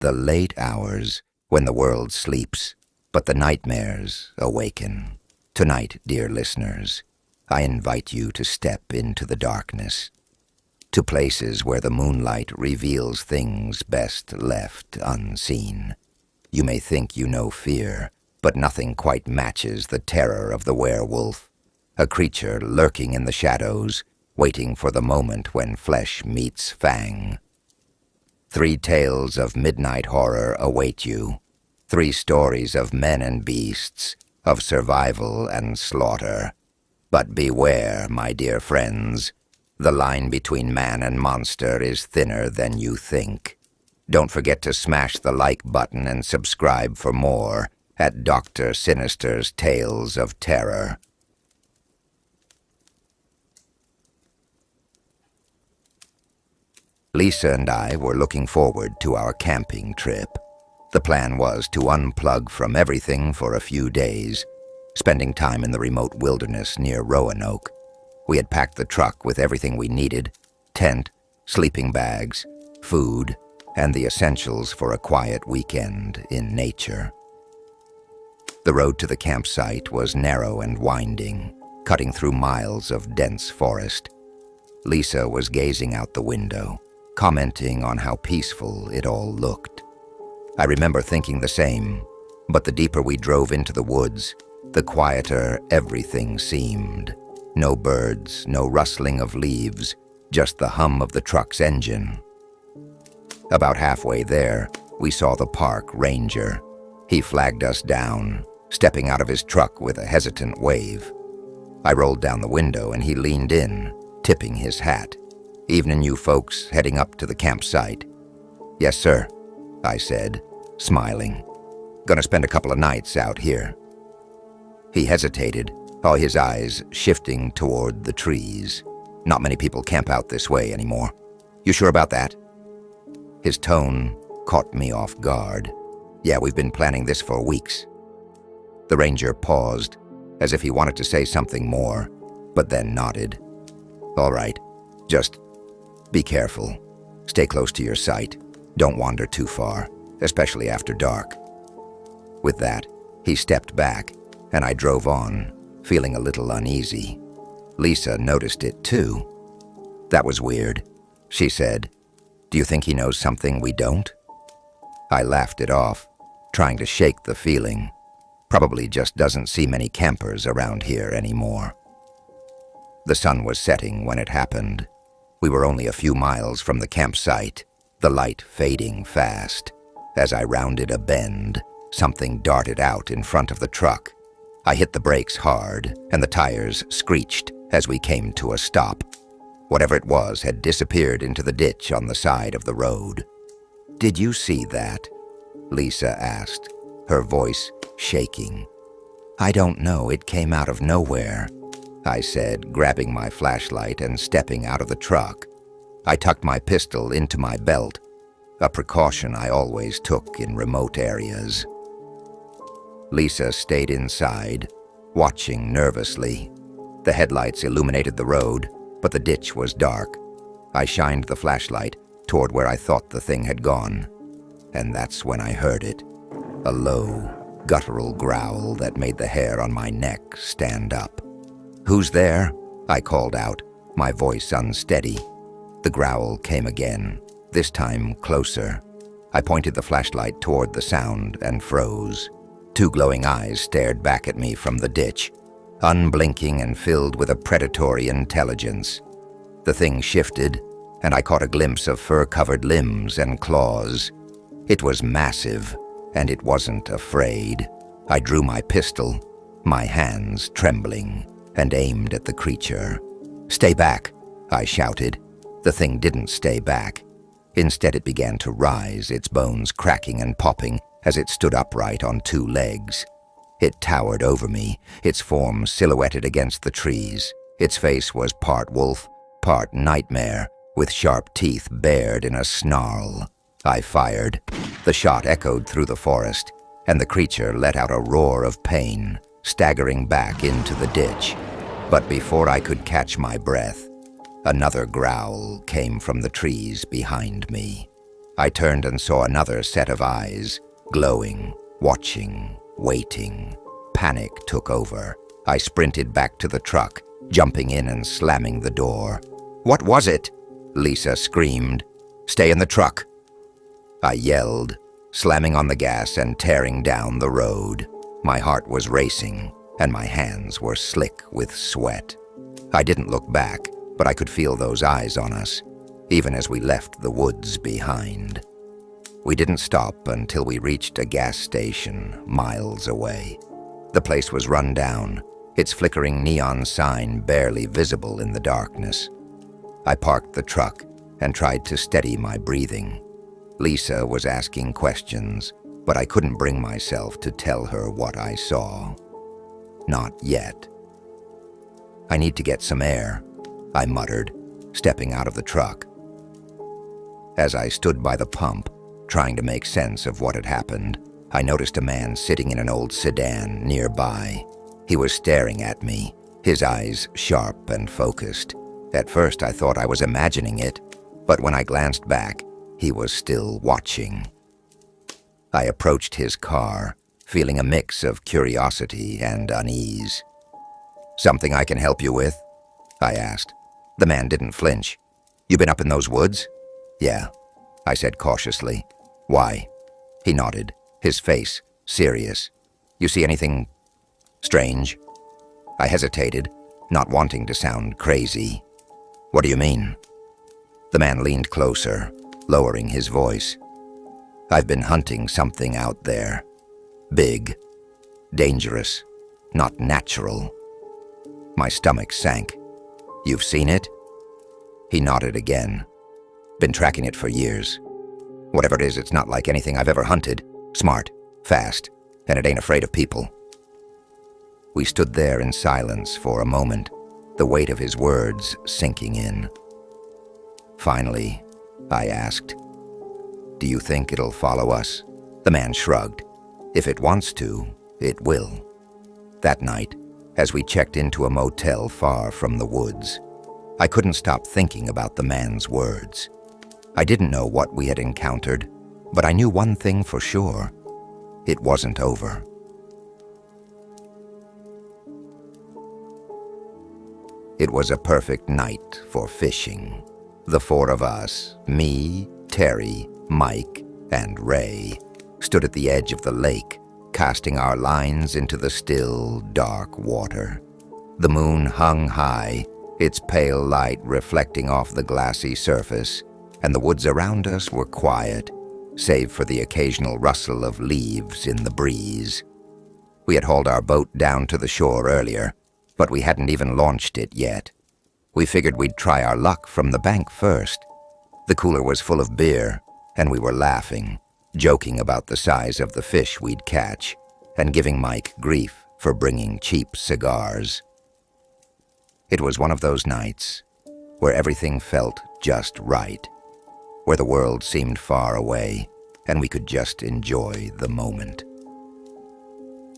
The late hours, when the world sleeps, but the nightmares awaken. Tonight, dear listeners, I invite you to step into the darkness, to places where the moonlight reveals things best left unseen. You may think you know fear, but nothing quite matches the terror of the werewolf, a creature lurking in the shadows, waiting for the moment when flesh meets fang. 3 tales of midnight horror await you, 3 stories of men and beasts, of survival and slaughter. But beware, my dear friends, the line between man and monster is thinner than you think. Don't forget to smash the like button and subscribe for more at Dr. Sinister's Tales of Terror. Lisa and I were looking forward to our camping trip. The plan was to unplug from everything for a few days, spending time in the remote wilderness near Roanoke. We had packed the truck with everything we needed: tent, sleeping bags, food, and the essentials for a quiet weekend in nature. The road to the campsite was narrow and winding, cutting through miles of dense forest. Lisa was gazing out the window, commenting on how peaceful it all looked. I remember thinking the same, but the deeper we drove into the woods, the quieter everything seemed. No birds, no rustling of leaves, just the hum of the truck's engine. About halfway there, we saw the park ranger. He flagged us down, stepping out of his truck with a hesitant wave. I rolled down the window and he leaned in, tipping his hat. "Evening, you folks, heading up to the campsite." "Yes, sir," I said, smiling. "Gonna spend a couple of nights out here." He hesitated, all his eyes shifting toward the trees. "Not many people camp out this way anymore. You sure about that?" His tone caught me off guard. "Yeah, we've been planning this for weeks." The ranger paused, as if he wanted to say something more, but then nodded. "All right, just be careful. Stay close to your site. Don't wander too far, especially after dark." With that, he stepped back, and I drove on, feeling a little uneasy. Lisa noticed it too. "That was weird," she said. "Do you think he knows something we don't?" I laughed it off, trying to shake the feeling. Probably just doesn't see many campers around here anymore. The sun was setting when it happened. We were only a few miles from the campsite, the light fading fast. As I rounded a bend, something darted out in front of the truck. I hit the brakes hard, and the tires screeched as we came to a stop. Whatever it was had disappeared into the ditch on the side of the road. "Did you see that?" Lisa asked, her voice shaking. "I don't know, it came out of nowhere," I said, grabbing my flashlight and stepping out of the truck. I tucked my pistol into my belt, a precaution I always took in remote areas. Lisa stayed inside, watching nervously. The headlights illuminated the road, but the ditch was dark. I shined the flashlight toward where I thought the thing had gone, and that's when I heard it. A low, guttural growl that made the hair on my neck stand up. "Who's there?" I called out, my voice unsteady. The growl came again, this time closer. I pointed the flashlight toward the sound and froze. 2 glowing eyes stared back at me from the ditch, unblinking and filled with a predatory intelligence. The thing shifted, and I caught a glimpse of fur-covered limbs and claws. It was massive, and it wasn't afraid. I drew my pistol, my hands trembling, and aimed at the creature. "Stay back," I shouted. The thing didn't stay back. Instead, it began to rise, its bones cracking and popping as it stood upright on 2 legs. It towered over me, its form silhouetted against the trees. Its face was part wolf, part nightmare, with sharp teeth bared in a snarl. I fired. The shot echoed through the forest, and the creature let out a roar of pain, staggering back into the ditch. But before I could catch my breath, another growl came from the trees behind me. I turned and saw another set of eyes, glowing, watching, waiting. Panic took over. I sprinted back to the truck, jumping in and slamming the door. "What was it?" Lisa screamed. "Stay in the truck," I yelled, slamming on the gas and tearing down the road. My heart was racing, and my hands were slick with sweat. I didn't look back, but I could feel those eyes on us, even as we left the woods behind. We didn't stop until we reached a gas station miles away. The place was run down, its flickering neon sign barely visible in the darkness. I parked the truck and tried to steady my breathing. Lisa was asking questions, but I couldn't bring myself to tell her what I saw. Not yet. "I need to get some air," I muttered, stepping out of the truck. As I stood by the pump, trying to make sense of what had happened, I noticed a man sitting in an old sedan nearby. He was staring at me, his eyes sharp and focused. At first I thought I was imagining it, but when I glanced back, he was still watching. I approached his car, feeling a mix of curiosity and unease. "Something I can help you with?" I asked. The man didn't flinch. "You been up in those woods?" "Yeah," I said cautiously. "Why?" He nodded, his face serious. "You see anything strange?" I hesitated, not wanting to sound crazy. "What do you mean?" The man leaned closer, lowering his voice. "I've been hunting something out there. Big, dangerous, not natural." My stomach sank. "You've seen it?" He nodded again. "Been tracking it for years. Whatever it is, it's not like anything I've ever hunted. Smart, fast, and it ain't afraid of people." We stood there in silence for a moment, the weight of his words sinking in. Finally, I asked, "Do you think it'll follow us?" The man shrugged. "If it wants to, it will." That night, as we checked into a motel far from the woods, I couldn't stop thinking about the man's words. I didn't know what we had encountered, but I knew one thing for sure. It wasn't over. It was a perfect night for fishing. The four of us, me, Terry, Mike, and Ray, stood at the edge of the lake, casting our lines into the still, dark water. The moon hung high, its pale light reflecting off the glassy surface, and the woods around us were quiet, save for the occasional rustle of leaves in the breeze. We had hauled our boat down to the shore earlier, but we hadn't even launched it yet. We figured we'd try our luck from the bank first. The cooler was full of beer, and we were laughing, joking about the size of the fish we'd catch, and giving Mike grief for bringing cheap cigars. It was one of those nights where everything felt just right, where the world seemed far away, and we could just enjoy the moment.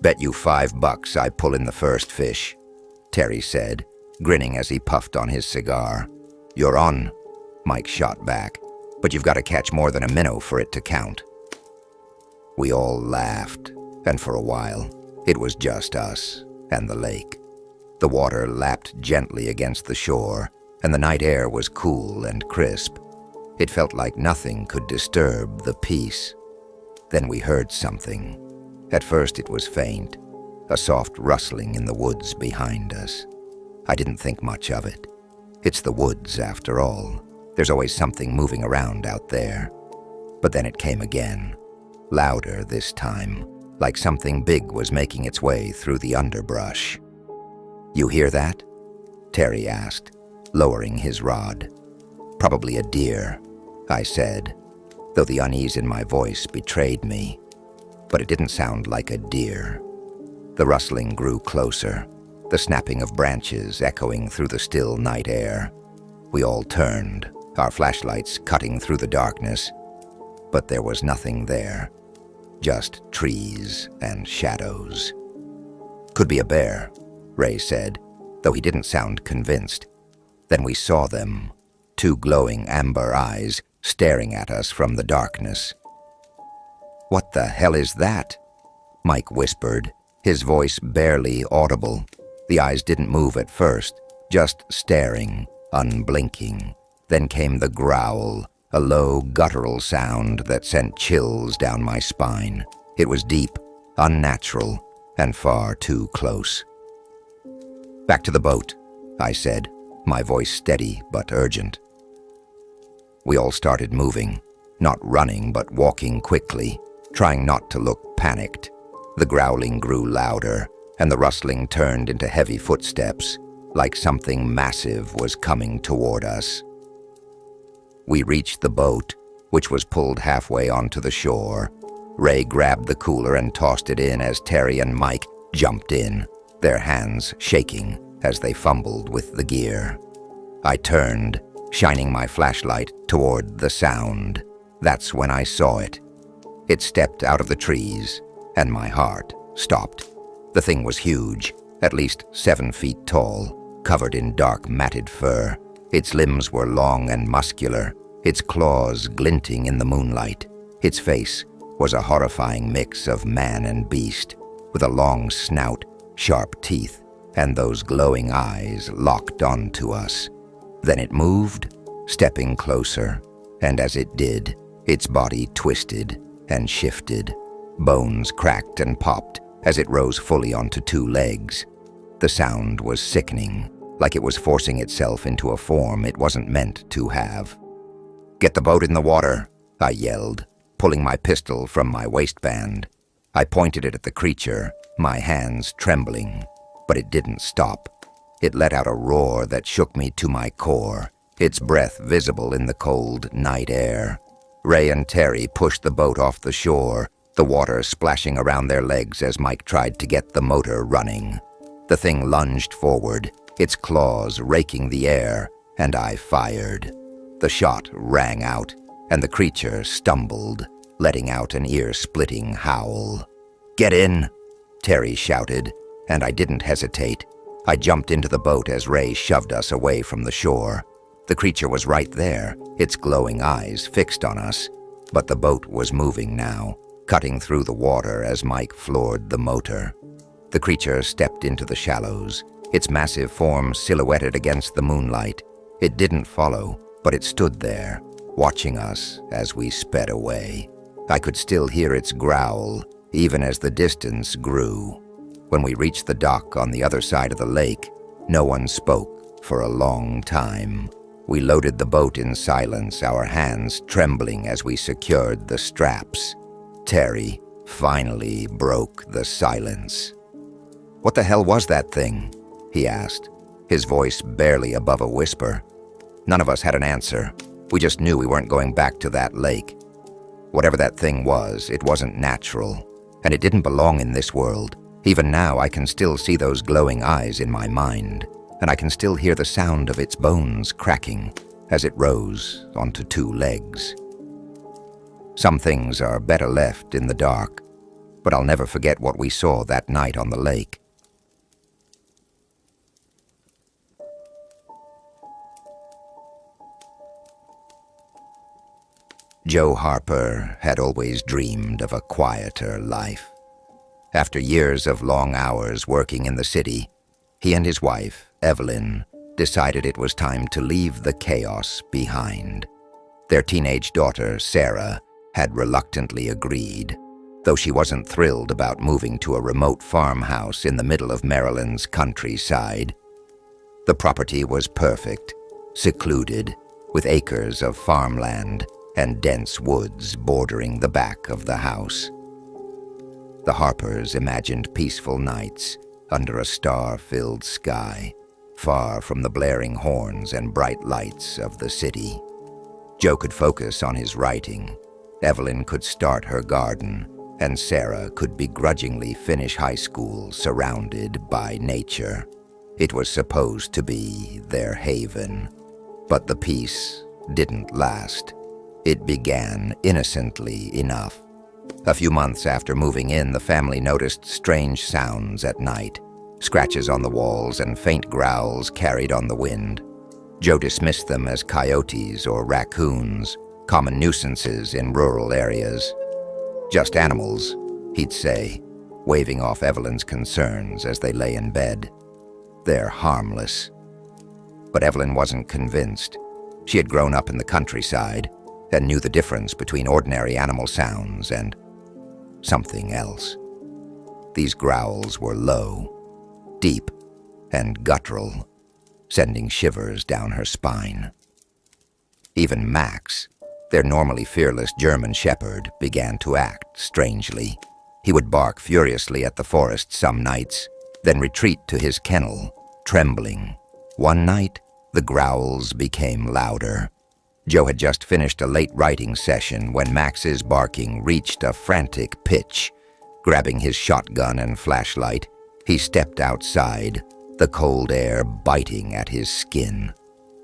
"Bet you $5 I pull in the first fish," Terry said, grinning as he puffed on his cigar. "You're on," Mike shot back, "but you've got to catch more than a minnow for it to count." We all laughed, and for a while, it was just us and the lake. The water lapped gently against the shore, and the night air was cool and crisp. It felt like nothing could disturb the peace. Then we heard something. At first it was faint, a soft rustling in the woods behind us. I didn't think much of it. It's the woods, after all. There's always something moving around out there. But then it came again, louder this time, like something big was making its way through the underbrush. "You hear that?" Terry asked, lowering his rod. "Probably a deer," I said, though the unease in my voice betrayed me. But it didn't sound like a deer. The rustling grew closer, the snapping of branches echoing through the still night air. We all turned, our flashlights cutting through the darkness. But there was nothing there, just trees and shadows. "Could be a bear," Ray said, though he didn't sound convinced. Then we saw them, two glowing amber eyes staring at us from the darkness. "What the hell is that?" Mike whispered, his voice barely audible. The eyes didn't move at first, just staring, unblinking. Then came the growl, a low, guttural sound that sent chills down my spine. It was deep, unnatural, and far too close. "Back to the boat," I said, my voice steady but urgent. We all started moving, not running but walking quickly, trying not to look panicked. The growling grew louder, and the rustling turned into heavy footsteps, like something massive was coming toward us. We reached the boat, which was pulled halfway onto the shore. Ray grabbed the cooler and tossed it in as Terry and Mike jumped in, their hands shaking as they fumbled with the gear. I turned, shining my flashlight toward the sound. That's when I saw it. It stepped out of the trees, and my heart stopped. The thing was huge, at least 7 feet tall, covered in dark matted fur. Its limbs were long and muscular, its claws glinting in the moonlight. Its face was a horrifying mix of man and beast, with a long snout, sharp teeth, and those glowing eyes locked onto us. Then it moved, stepping closer, and as it did, its body twisted and shifted. Bones cracked and popped as it rose fully onto 2 legs. The sound was sickening, like it was forcing itself into a form it wasn't meant to have. "Get the boat in the water," I yelled, pulling my pistol from my waistband. I pointed it at the creature, my hands trembling, but it didn't stop. It let out a roar that shook me to my core, its breath visible in the cold night air. Ray and Terry pushed the boat off the shore, the water splashing around their legs as Mike tried to get the motor running. The thing lunged forward, its claws raking the air, and I fired. The shot rang out, and the creature stumbled, letting out an ear-splitting howl. "Get in!" Terry shouted, and I didn't hesitate. I jumped into the boat as Ray shoved us away from the shore. The creature was right there, its glowing eyes fixed on us, but the boat was moving now, cutting through the water as Mike floored the motor. The creature stepped into the shallows, its massive form silhouetted against the moonlight. It didn't follow, but it stood there, watching us as we sped away. I could still hear its growl, even as the distance grew. When we reached the dock on the other side of the lake, no one spoke for a long time. We loaded the boat in silence, our hands trembling as we secured the straps. Terry finally broke the silence. "What the hell was that thing?" he asked, his voice barely above a whisper. None of us had an answer. We just knew we weren't going back to that lake. Whatever that thing was, it wasn't natural, and it didn't belong in this world. Even now, I can still see those glowing eyes in my mind, and I can still hear the sound of its bones cracking as it rose onto 2 legs. Some things are better left in the dark, but I'll never forget what we saw that night on the lake. Joe Harper had always dreamed of a quieter life. After years of long hours working in the city, he and his wife, Evelyn, decided it was time to leave the chaos behind. Their teenage daughter, Sarah, had reluctantly agreed, though she wasn't thrilled about moving to a remote farmhouse in the middle of Maryland's countryside. The property was perfect, secluded, with acres of farmland and dense woods bordering the back of the house. The Harpers imagined peaceful nights under a star-filled sky, far from the blaring horns and bright lights of the city. Joe could focus on his writing, Evelyn could start her garden, and Sarah could begrudgingly finish high school surrounded by nature. It was supposed to be their haven. But the peace didn't last. It began innocently enough. A few months after moving in, the family noticed strange sounds at night, scratches on the walls and faint growls carried on the wind. Joe dismissed them as coyotes or raccoons, common nuisances in rural areas. "Just animals," he'd say, waving off Evelyn's concerns as they lay in bed. "They're harmless." But Evelyn wasn't convinced. She had grown up in the countryside and knew the difference between ordinary animal sounds and something else. These growls were low, deep, and guttural, sending shivers down her spine. Even Max, their normally fearless German shepherd, began to act strangely. He would bark furiously at the forest some nights, then retreat to his kennel, trembling. One night, the growls became louder. Joe had just finished a late writing session when Max's barking reached a frantic pitch. Grabbing his shotgun and flashlight, he stepped outside, the cold air biting at his skin.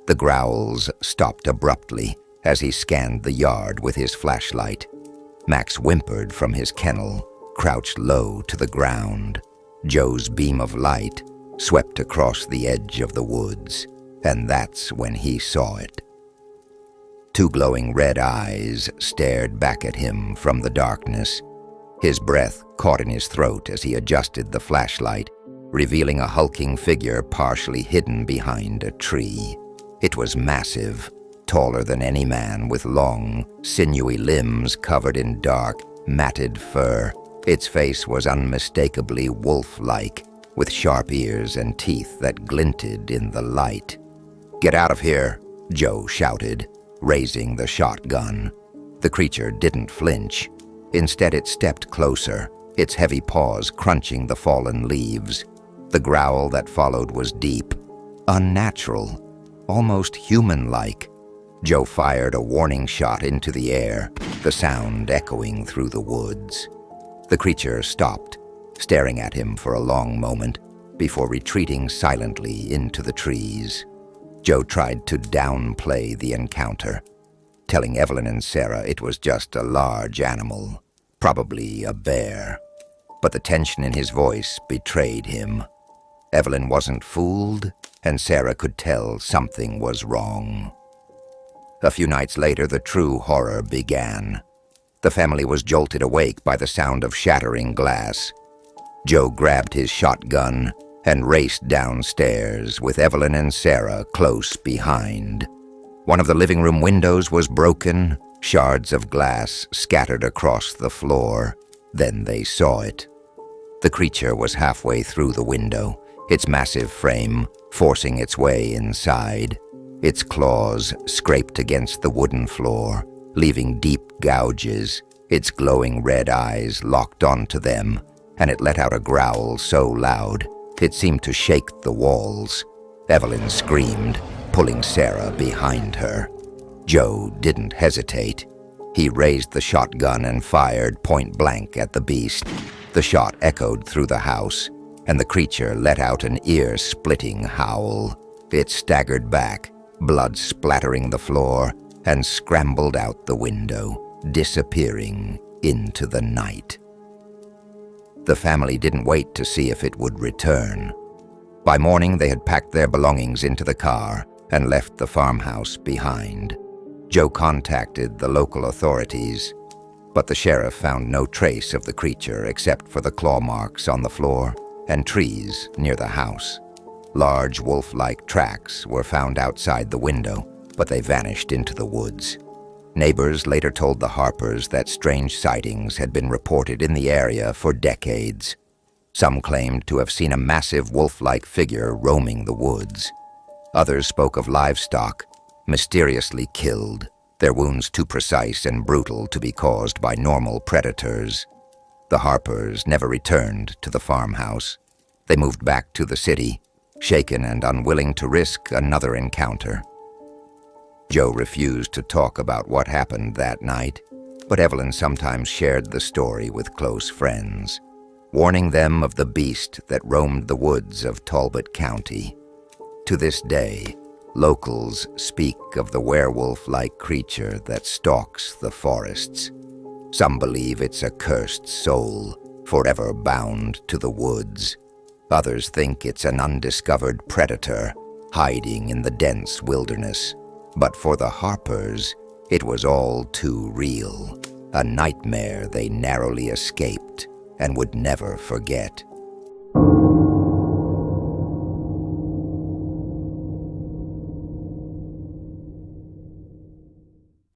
The growls stopped abruptly as he scanned the yard with his flashlight. Max whimpered from his kennel, crouched low to the ground. Joe's beam of light swept across the edge of the woods, and that's when he saw it. Two glowing red eyes stared back at him from the darkness. His breath caught in his throat as he adjusted the flashlight, revealing a hulking figure partially hidden behind a tree. It was massive, taller than any man, with long, sinewy limbs covered in dark, matted fur. Its face was unmistakably wolf-like, with sharp ears and teeth that glinted in the light. "Get out of here," Joe shouted, raising the shotgun. The creature didn't flinch. Instead, it stepped closer, its heavy paws crunching the fallen leaves. The growl that followed was deep, unnatural, almost human-like. Joe fired a warning shot into the air, the sound echoing through the woods. The creature stopped, staring at him for a long moment, before retreating silently into the trees. Joe tried to downplay the encounter, telling Evelyn and Sarah it was just a large animal, probably a bear. But the tension in his voice betrayed him. Evelyn wasn't fooled, and Sarah could tell something was wrong. A few nights later, the true horror began. The family was jolted awake by the sound of shattering glass. Joe grabbed his shotgun and raced downstairs, with Evelyn and Sarah close behind. One of the living room windows was broken, shards of glass scattered across the floor. Then they saw it. The creature was halfway through the window, its massive frame forcing its way inside. Its claws scraped against the wooden floor, leaving deep gouges. Its glowing red eyes locked onto them, and it let out a growl so loud it seemed to shake the walls. Evelyn screamed, pulling Sarah behind her. Joe didn't hesitate. He raised the shotgun and fired point blank at the beast. The shot echoed through the house, and the creature let out an ear-splitting howl. It staggered back, blood splattering the floor, and scrambled out the window, disappearing into the night. The family didn't wait to see if it would return. By morning, they had packed their belongings into the car and left the farmhouse behind. Joe contacted the local authorities, but the sheriff found no trace of the creature except for the claw marks on the floor and trees near the house. Large wolf-like tracks were found outside the window, but they vanished into the woods. Neighbors later told the Harpers that strange sightings had been reported in the area for decades. Some claimed to have seen a massive wolf-like figure roaming the woods. Others spoke of livestock mysteriously killed, their wounds too precise and brutal to be caused by normal predators. The Harpers never returned to the farmhouse. They moved back to the city, shaken and unwilling to risk another encounter. Joe refused to talk about what happened that night, but Evelyn sometimes shared the story with close friends, warning them of the beast that roamed the woods of Talbot County. To this day, locals speak of the werewolf-like creature that stalks the forests. Some believe it's a cursed soul, forever bound to the woods. Others think it's an undiscovered predator, hiding in the dense wilderness. But for the Harpers, It was all too real, a nightmare they narrowly escaped and would never forget.